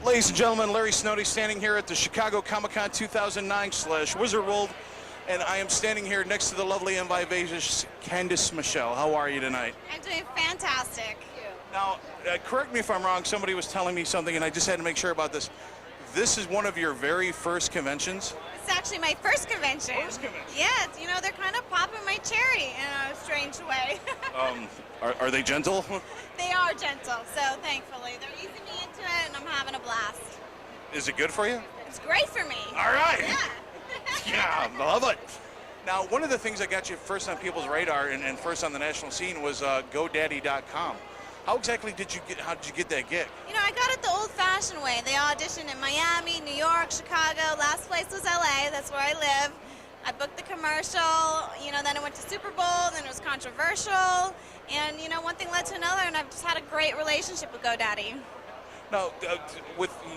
Ladies and gentlemen, Larry Snowdy standing here at the Chicago Comic-Con 2009/Wizard World, and I am standing here next to the lovely and vivacious Candice Michelle. How are you tonight? I'm doing fantastic. Now, correct me if I'm wrong, somebody was telling me something and I just had to make sure about this. This is one of your very first conventions? It's actually my first convention. First convention? Yes, you know, they're kind of popping my cherry in a strange way. Are they gentle? They are gentle, so thankfully. They're easing me into it and I'm having a blast. Is it good for you? It's great for me. All right. Yeah. Yeah, love it. Now, one of the things that got you first on people's radar and first on the national scene was GoDaddy.com. How exactly how did you get that gig? You know, I got it the old-fashioned way. They auditioned in Miami, New York, Chicago. Last place was LA. That's where I live. I booked the commercial, you know, then I went to Super Bowl, then it was controversial, and, you know, one thing led to another, and I've just had a great relationship with GoDaddy. Now,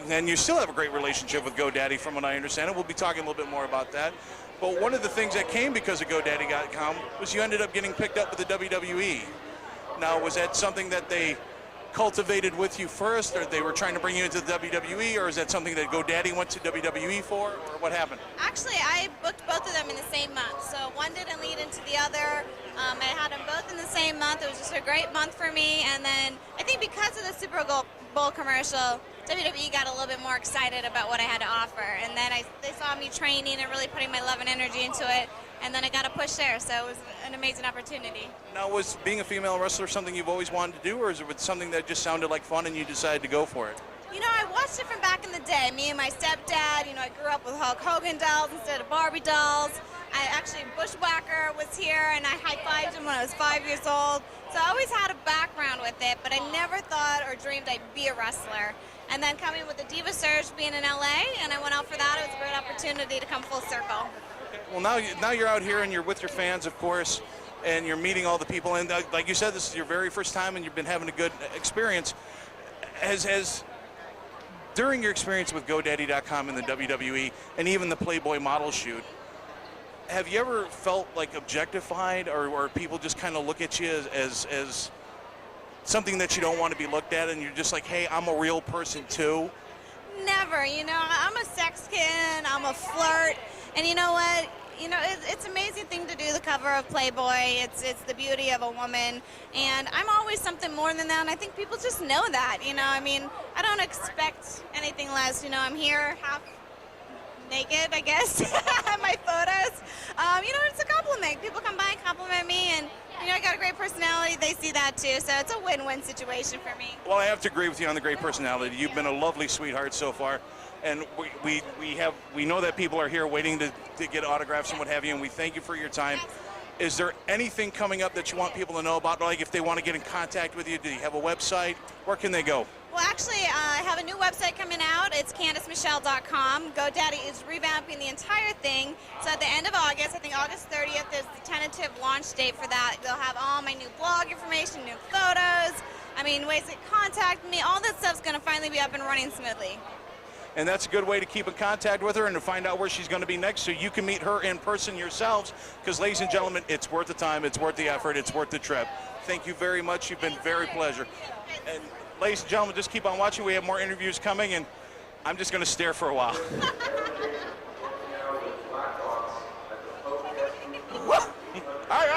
and you still have a great relationship with GoDaddy from what I understand, and we'll be talking a little bit more about that. But one of the things that came because of GoDaddy.com was you ended up getting picked up with the WWE. Now, was that something that they cultivated with you first, or they were trying to bring you into the WWE, or is that something that GoDaddy went to WWE for, or what happened? Actually, I booked both of them in the same month, so one didn't lead into the other. I had them both in the same month. It was just a great month for me, and then I think because of the Super Bowl commercial, WWE got a little bit more excited about what I had to offer, and then they saw me training and really putting my love and energy into it, and then I got a push there, so it was an amazing opportunity. Now, was being a female wrestler something you've always wanted to do, or is it something that just sounded like fun and you decided to go for it? You know, I watched it from back in the day. Me and my stepdad, you know, I grew up with Hulk Hogan dolls instead of Barbie dolls. Bushwhacker was here, and I high-fived him when I was 5 years old. So I always had a background with it, but I never thought or dreamed I'd be a wrestler. And then coming with the Diva Surge being in LA, and I went out for that, it was a great opportunity to come full circle. Well, now you're out here and you're with your fans, of course, and you're meeting all the people. And like you said, this is your very first time, and you've been having a good experience. During your experience with GoDaddy.com and the WWE, and even the Playboy model shoot, have you ever felt like objectified, or people just kind of look at you as something that you don't want to be looked at, and you're just like, hey, I'm a real person too? Never. You know, I'm a sex kid, I'm a flirt, and you know what? You know, it's an amazing thing to do the cover of Playboy. It's the beauty of a woman, and I'm always something more than that, and I think people just know that, you know. I mean, I don't expect anything less. You know, I'm here half naked, I guess, my photos. You know, it's a compliment. People come by and compliment me, and, you know, I got a great personality. They see that, too, so it's a win-win situation for me. Well, I have to agree with you on the great personality. You've been a lovely sweetheart so far. And we know that people are here waiting to get autographs and what have you, and we thank you for your time. Is there anything coming up that you want people to know about, like if they want to get in contact with you? Do you have a website? Where can they go? Well, actually, I have a new website coming out. It's CandiceMichelle.com. GoDaddy is revamping the entire thing. So at the end of August, I think August 30th, is the tentative launch date for that. They'll have all my new blog information, new photos, I mean, ways to contact me. All that stuff's going to finally be up and running smoothly. And that's a good way to keep in contact with her and to find out where she's going to be next, so you can meet her in person yourselves. Because, ladies and gentlemen, it's worth the time, it's worth the effort, it's worth the trip. Thank you very much. You've been very pleasure. And, ladies and gentlemen, just keep on watching. We have more interviews coming, and I'm just going to stare for a while.